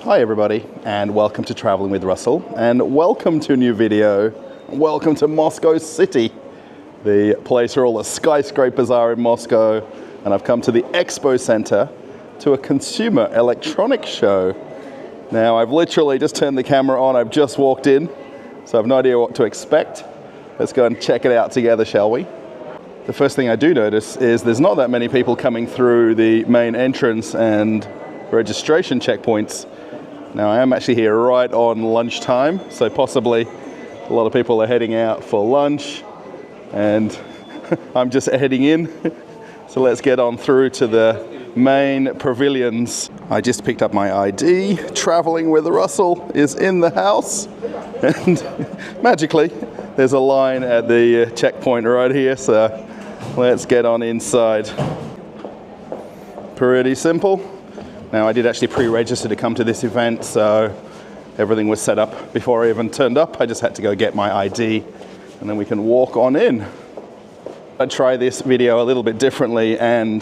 Hi everybody, and welcome to Traveling with Russell, and welcome to a new video. Welcome to Moscow City, the place where all the skyscrapers are in Moscow, and I've come to the Expo Center to a consumer electronics show. Now I've literally just turned the camera on, I've just walked in, so I have no idea what to expect. Let's go and check it out together, shall we? The first thing I do notice is there's not that many people coming through the main entrance and registration checkpoints. Now I am actually here right on lunchtime, so possibly a lot of people are heading out for lunch and I'm just heading in. So let's get on through to the main pavilions. I just picked up my ID. Traveling with Russell is in the house, and magically there's a line at the checkpoint right here, so let's get on inside. Pretty simple. Now I did actually pre-register to come to this event, so everything was set up before I even turned up. I just had to go get my ID and then we can walk on in. I try this video a little bit differently and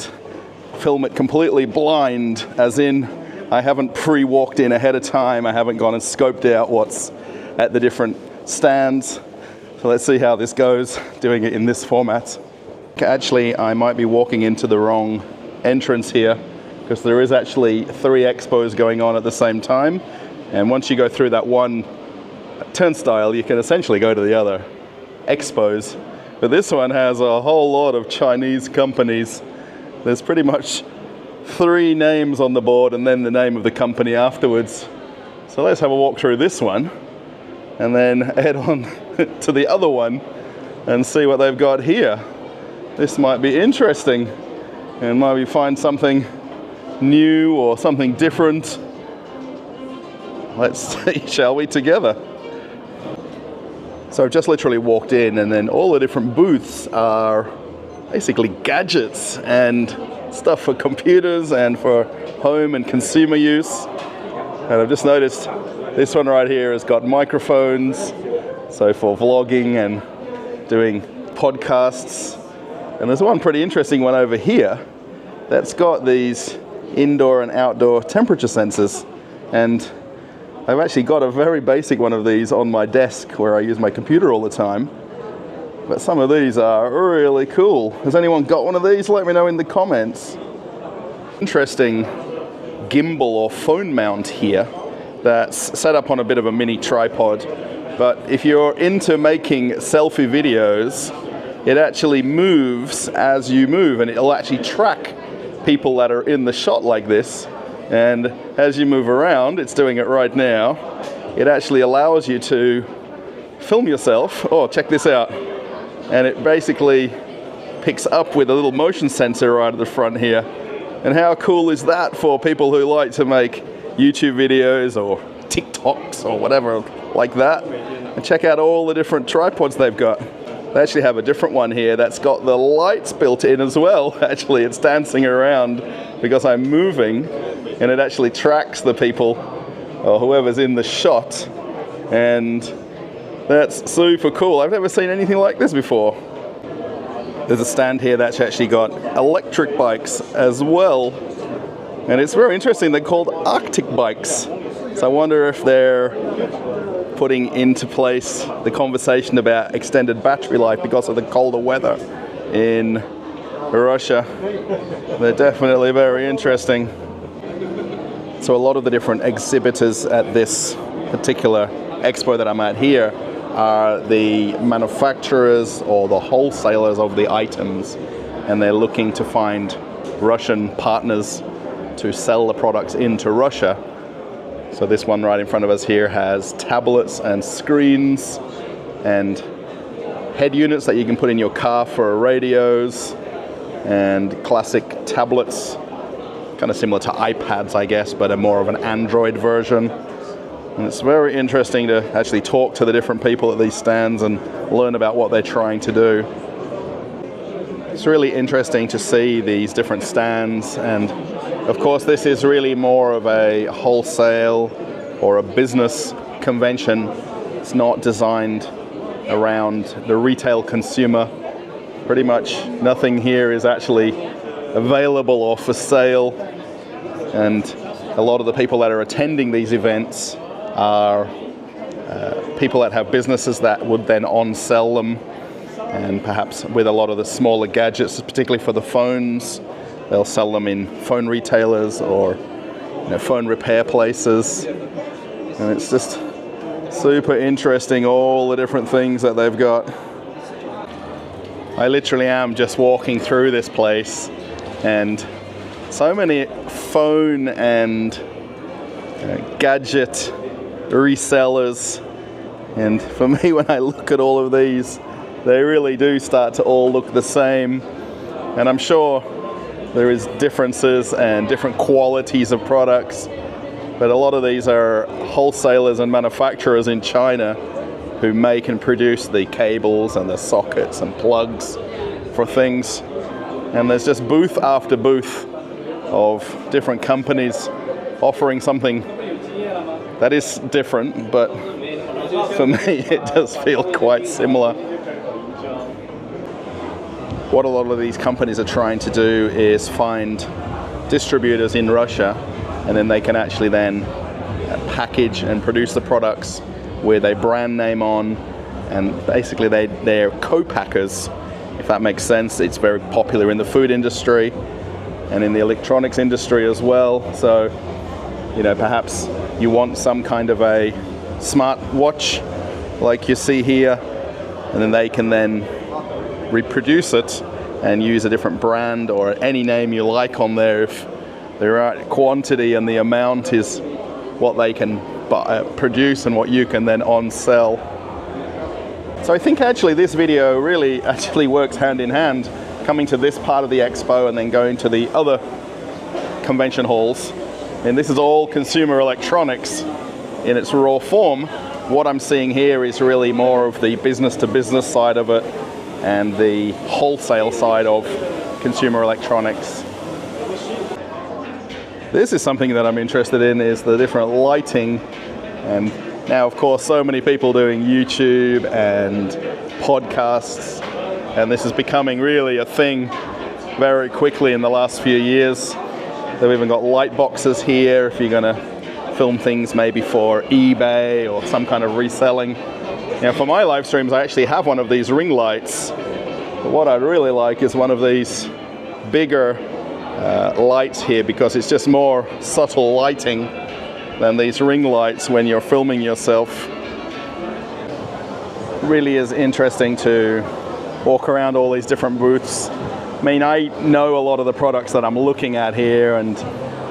film it completely blind, as in I haven't pre-walked in ahead of time. I haven't gone and scoped out what's at the different stands. So let's see how this goes, doing it in this format. Actually, I might be walking into the wrong entrance here, because there is actually 3 expos going on at the same time, and once you go through that one turnstile you can essentially go to the other expos. But this one has a whole lot of Chinese companies. There's pretty much 3 names on the board and then the name of the company afterwards. So let's have a walk through this one and then head on to the other one and see what they've got here. This might be interesting, and maybe find something new or something different. Let's see, shall we, together? So I've just literally walked in, and then all the different booths are basically gadgets and stuff for computers and for home and consumer use. And I've just noticed this one right here has got microphones, so for vlogging and doing podcasts. And there's one pretty interesting one over here that's got these indoor and outdoor temperature sensors, and I've actually got a very basic one of these on my desk where I use my computer all the time, but some of these are really cool. Has anyone got one of these? Let me know in the comments. Interesting gimbal or phone mount here that's set up on a bit of a mini tripod, but if you're into making selfie videos, it actually moves as you move, and it'll actually track people that are in the shot like this, and as you move around, it's doing it right now, it actually allows you to film yourself. Oh, check this out. And it basically picks up with a little motion sensor right at the front here. And how cool is that for people who like to make YouTube videos or TikToks or whatever like that? And check out all the different tripods they've got. They actually have a different one here that's got the lights built in as well. Actually, it's dancing around because I'm moving, and it actually tracks the people or whoever's in the shot. And that's super cool. I've never seen anything like this before. There's a stand here that's actually got electric bikes as well. And it's very interesting. They're called Arctic bikes. So I wonder if they're putting into place the conversation about extended battery life because of the colder weather in Russia. They're definitely very interesting. So a lot of the different exhibitors at this particular expo that I'm at here are the manufacturers or the wholesalers of the items, and they're looking to find Russian partners to sell the products into Russia. So this one right in front of us here has tablets and screens and head units that you can put in your car for radios, and classic tablets, kind of similar to iPads, I guess, but a more of an Android version. And it's very interesting to actually talk to the different people at these stands and learn about what they're trying to do. It's really interesting to see these different stands, and of course this is really more of a wholesale or a business convention. It's not designed around the retail consumer. Pretty much nothing here is actually available or for sale, and a lot of the people that are attending these events are people that have businesses that would then on-sell them, and perhaps with a lot of the smaller gadgets, particularly for the phones, they'll sell them in phone retailers or phone repair places. And it's just super interesting, all the different things that they've got. I literally am just walking through this place, and so many phone and gadget resellers. And for me, when I look at all of these, they really do start to all look the same. And I'm sure there is differences and different qualities of products, but a lot of these are wholesalers and manufacturers in China who make and produce the cables and the sockets and plugs for things. And there's just booth after booth of different companies offering something that is different, but for me it does feel quite similar. What a lot of these companies are trying to do is find distributors in Russia, and then they can actually then package and produce the products with a brand name on, and basically they're co-packers, if that makes sense. It's very popular in the food industry and in the electronics industry as well. So, perhaps you want some kind of a smart watch like you see here, and then they can then reproduce it and use a different brand or any name you like on there if the right quantity and the amount is what they can produce and what you can then on-sell. So I think actually this video really actually works hand in hand, coming to this part of the expo and then going to the other convention halls. And this is all consumer electronics in its raw form. What I'm seeing here is really more of the business-to-business side of it and the wholesale side of consumer electronics. This is something that I'm interested in, is the different lighting. And now, of course, so many people doing YouTube and podcasts, and this is becoming really a thing very quickly in the last few years. They've even got light boxes here if you're going to film things maybe for eBay or some kind of reselling. For my live streams, I actually have one of these ring lights. But what I'd really like is one of these bigger lights here, because it's just more subtle lighting than these ring lights when you're filming yourself. It really is interesting to walk around all these different booths. I mean, I know a lot of the products that I'm looking at here, and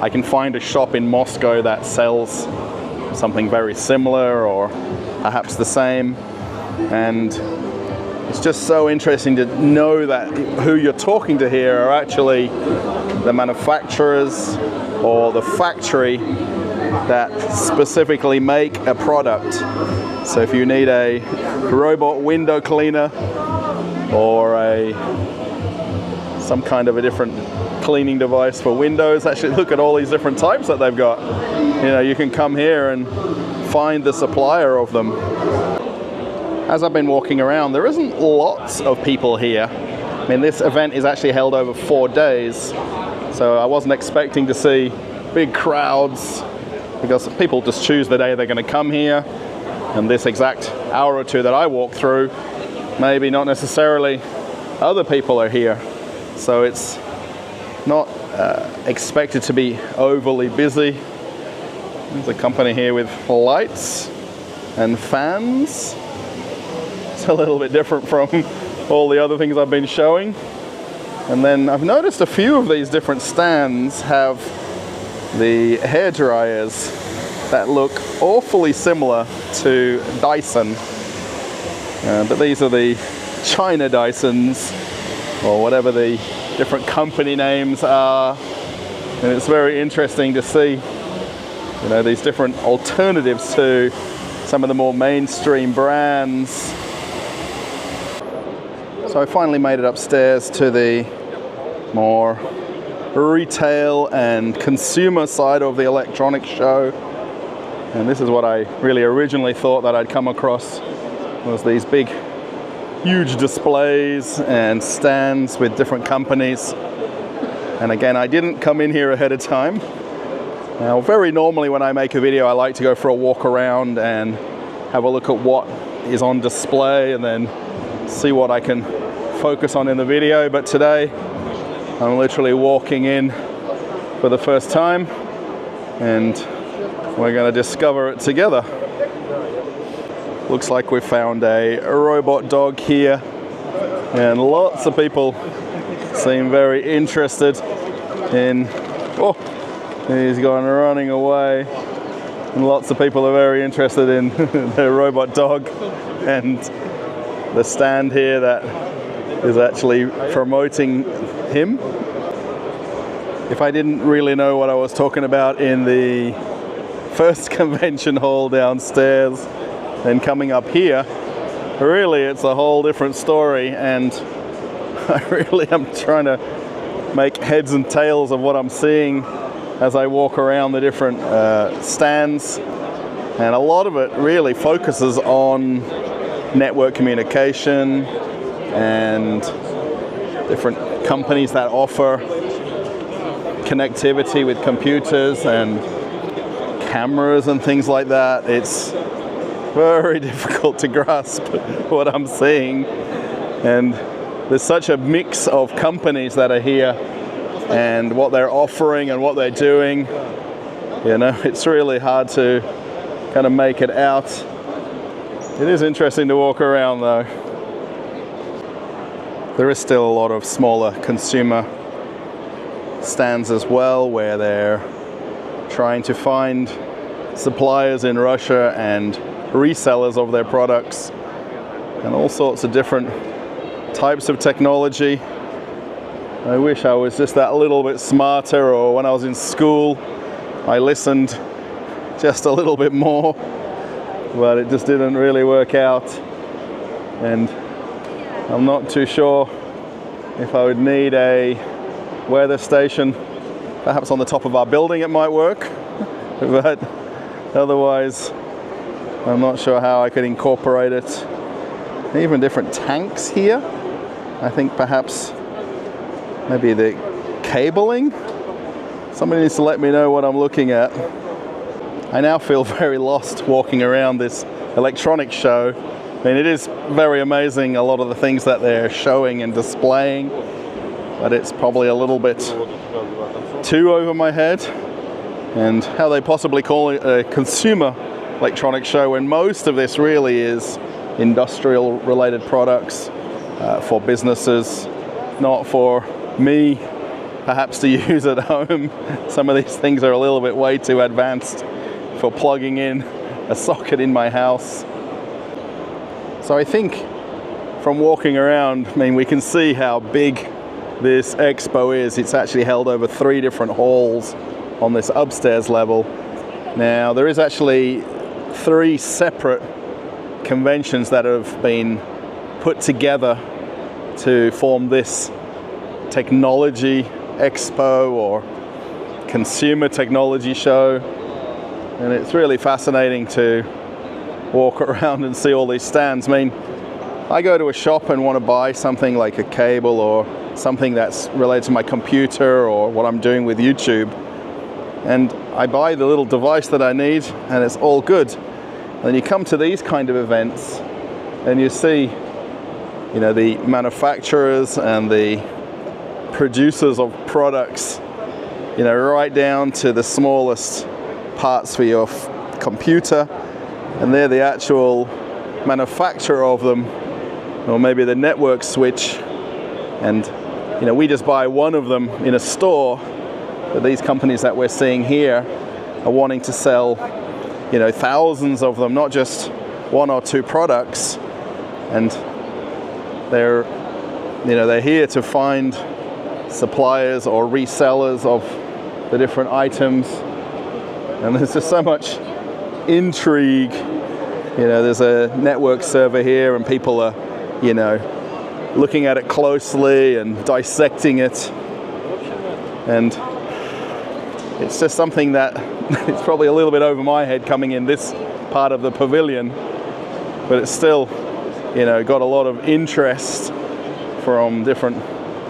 I can find a shop in Moscow that sells something very similar or perhaps the same. And it's just so interesting to know that who you're talking to here are actually the manufacturers or the factory that specifically make a product. So if you need a robot window cleaner or some kind of a different cleaning device for windows, actually look at all these different types that they've got. You can come here and find the supplier of them. As I've been walking around, there isn't lots of people here. I mean, this event is actually held over 4 days, so I wasn't expecting to see big crowds, because people just choose the day they're going to come here, and this exact hour or two that I walk through, maybe not necessarily other people are here. So it's not expected to be overly busy. There's a company here with lights and fans. It's a little bit different from all the other things I've been showing. And then I've noticed a few of these different stands have the hair dryers that look awfully similar to Dyson. But these are the China Dysons, or whatever the different company names are. And it's very interesting to see, these different alternatives to some of the more mainstream brands. So I finally made it upstairs to the more retail and consumer side of the electronics show. And this is what I really originally thought that I'd come across, was these big, huge displays and stands with different companies. And again, I didn't come in here ahead of time, Now, very normally when I make a video, I like to go for a walk around and have a look at what is on display and then see what I can focus on in the video. But today, I'm literally walking in for the first time, and we're going to discover it together. Looks like we found a robot dog here, and lots of people seem very interested in... Oh, he's gone running away. And lots of people are very interested in the robot dog and the stand here that is actually promoting him. If I didn't really know what I was talking about in the first convention hall downstairs, then coming up here, really it's a whole different story, and I really am trying to make heads and tails of what I'm seeing as I walk around the different stands. And a lot of it really focuses on network communication and different companies that offer connectivity with computers and cameras and things like that. It's very difficult to grasp what I'm seeing, and there's such a mix of companies that are here and what they're offering and what they're doing. You know, it's really hard to kind of make it out. It is interesting to walk around though. There is still a lot of smaller consumer stands as well, where they're trying to find suppliers in Russia and resellers of their products, and all sorts of different types of technology. I wish I was just that little bit smarter, or when I was in school I listened just a little bit more, but it just didn't really work out, and I'm not too sure if I would need a weather station. Perhaps on the top of our building it might work, but otherwise I'm not sure how I could incorporate it. Even different tanks here. I think perhaps maybe the cabling. Somebody needs to let me know what I'm looking at. I now feel very lost walking around this electronics show. I mean, it is very amazing, a lot of the things that they're showing and displaying, but it's probably a little bit too over my head. And how they possibly call it a consumer electronics show when most of this really is industrial related products for businesses, not for me perhaps to use at home. Some of these things are a little bit way too advanced for plugging in a socket in my house. So I think from walking around, I mean, we can see how big this expo is. It's actually held over 3 different halls on this upstairs level. Now there is actually 3 separate conventions that have been put together to form this technology expo or consumer technology show, and it's really fascinating to walk around and see all these stands. I mean, I go to a shop and want to buy something like a cable or something that's related to my computer or what I'm doing with YouTube, and I buy the little device that I need and it's all good. And then you come to these kind of events and you see, you know, the manufacturers and the producers of products, you know, right down to the smallest parts for your computer, and they're the actual manufacturer of them, or maybe the network switch, and you know, we just buy one of them in a store, but these companies that we're seeing here are wanting to sell, you know, thousands of them, not just 1 or 2 products, and they're, you know, they're here to find suppliers or resellers of the different items. And there's just so much intrigue. You know, there's a network server here and people are, you know, looking at it closely and dissecting it. And it's just something that it's probably a little bit over my head coming in this part of the pavilion, but it's still, you know, got a lot of interest from different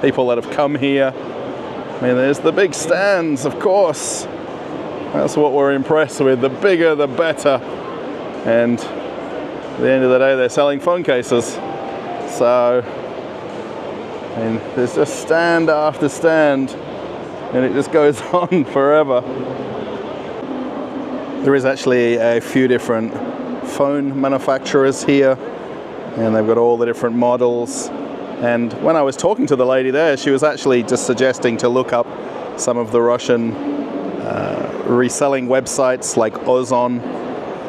people that have come here. I mean, there's the big stands, of course. That's what we're impressed with. The bigger, the better. And at the end of the day, they're selling phone cases. So, and there's just stand after stand, and it just goes on forever. There is actually a few different phone manufacturers here, and they've got all the different models. And when I was talking to the lady there, she was actually just suggesting to look up some of the Russian reselling websites like Ozon,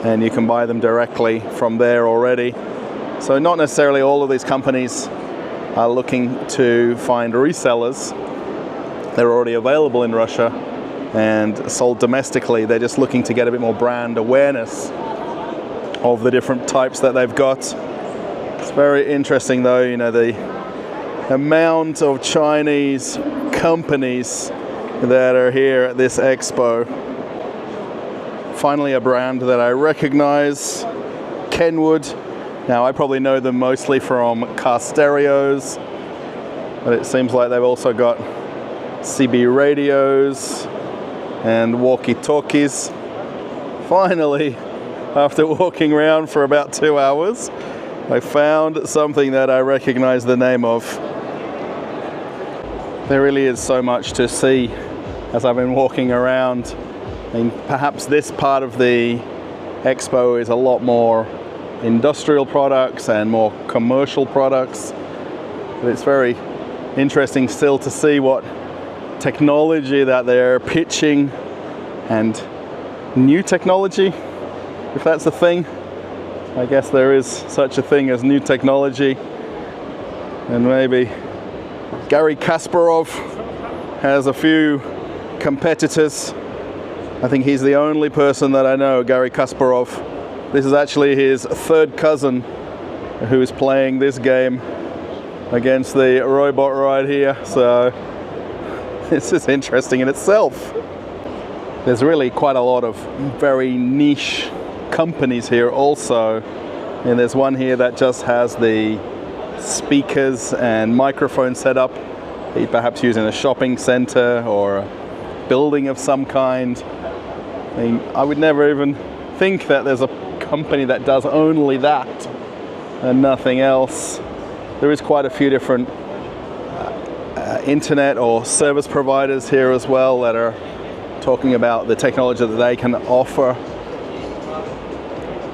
and you can buy them directly from there already. So not necessarily all of these companies are looking to find resellers. They're already available in Russia and sold domestically. They're just looking to get a bit more brand awareness of the different types that they've got. It's very interesting though, you know, the amount of Chinese companies that are here at this expo. Finally, a brand that I recognize, Kenwood. Now, I probably know them mostly from car stereos, but it seems like they've also got CB radios and walkie-talkies. Finally, after walking around for about 2 hours, I found something that I recognize the name of. There really is so much to see as I've been walking around. And perhaps this part of the expo is a lot more industrial products and more commercial products. But it's very interesting still to see what technology that they're pitching, and new technology, if that's a thing. I guess there is such a thing as new technology. And maybe Gary Kasparov has a few competitors. I think he's the only person that I know, Gary Kasparov. This is actually his third cousin who is playing this game against the robot right here. So this is interesting in itself. There's really quite a lot of very niche companies here also. And there's one here that just has the speakers and microphone set up. You perhaps use in a shopping center or a building of some kind. I mean, I would never even think that there's a company that does only that and nothing else. There is quite a few different internet or service providers here as well that are talking about the technology that they can offer.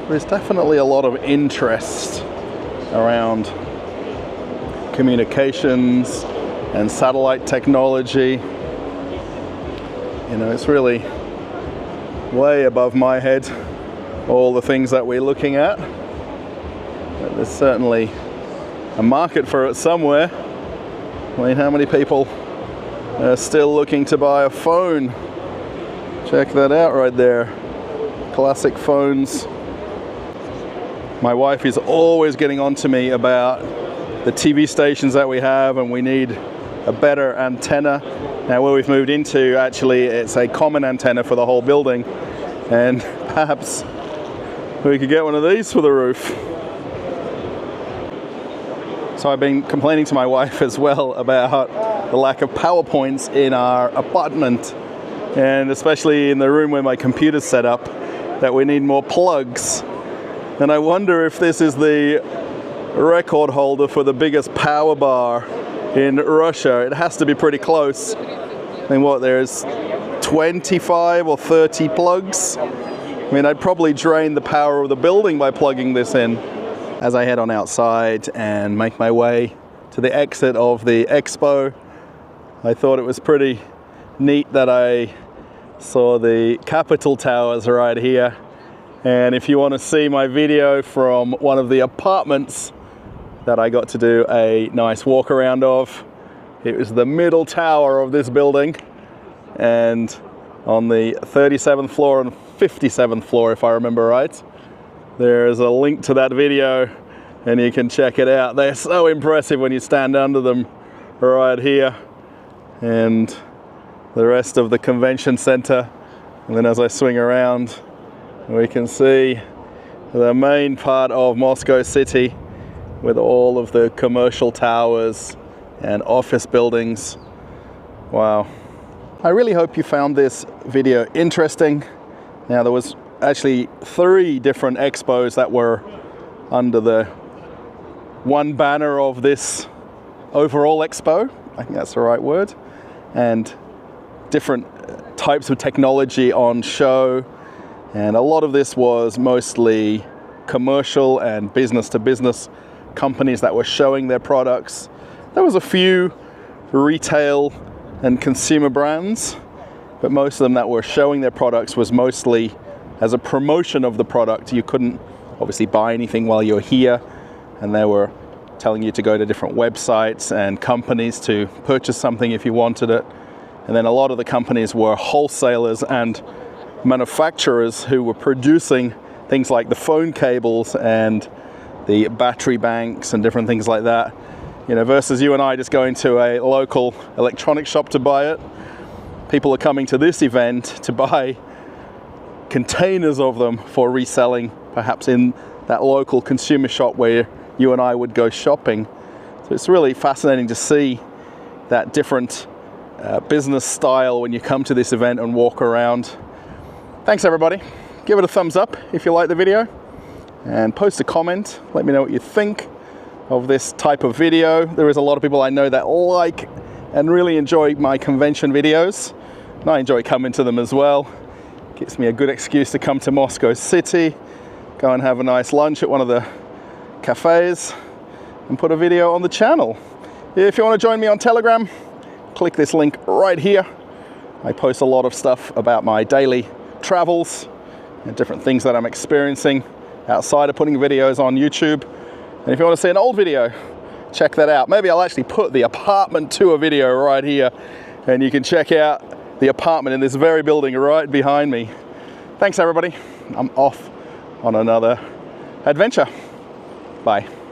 There's definitely a lot of interest around communications and satellite technology. You know, it's really way above my head, all the things that we're looking at. But there's certainly a market for it somewhere. I mean, how many people are still looking to buy a phone? Check that out right there. Classic phones. My wife is always getting on to me about the TV stations that we have, and we need a better antenna. Now, where we've moved into, actually, it's a common antenna for the whole building, and perhaps we could get one of these for the roof. So I've been complaining to my wife as well about the lack of power points in our apartment, and especially in the room where my computer's set up, that we need more plugs. And I wonder if this is the record holder for the biggest power bar in Russia. It has to be pretty close. I mean, what, there's 25 or 30 plugs? I mean, I'd probably drain the power of the building by plugging this in. As I head on outside and make my way to the exit of the expo, I thought it was pretty neat that I saw the Capitol Towers right here. And if you want to see my video from one of the apartments that I got to do a nice walk around of, it was the middle tower of this building, and on the 37th floor and 57th floor, if I remember right. There is a link to that video and you can check it out. They're so impressive when you stand under them right here, and the rest of the convention center. And then as I swing around, we can see the main part of Moscow City with all of the commercial towers and office buildings. Wow. I really hope you found this video interesting. Now, there was actually 3 different expos that were under the one banner of this overall expo. I think that's the right word. And different types of technology on show. And a lot of this was mostly commercial and business-to-business companies that were showing their products. There was a few retail and consumer brands, but most of them that were showing their products was mostly as a promotion of the product. You couldn't obviously buy anything while you're here, and they were telling you to go to different websites and companies to purchase something if you wanted it. And then a lot of the companies were wholesalers and manufacturers who were producing things like the phone cables and the battery banks and different things like that. You know, versus you and I just going to a local electronics shop to buy it. People are coming to this event to buy containers of them for reselling, perhaps in that local consumer shop where you and I would go shopping. So it's really fascinating to see that different business style when you come to this event and walk around. Thanks everybody. Give it a thumbs up if you like the video, and post a comment. Let me know what you think of this type of video. There is a lot of people I know that like and really enjoy my convention videos, and I enjoy coming to them as well. Gives me a good excuse to come to Moscow City, go and have a nice lunch at one of the cafes, and put a video on the channel. If you want to join me on Telegram, click this link right here. I post a lot of stuff about my daily travels and different things that I'm experiencing outside of putting videos on YouTube. And if you want to see an old video, check that out. Maybe I'll actually put the apartment tour video right here, and you can check out the apartment in this very building right behind me. Thanks everybody. I'm off on another adventure. Bye.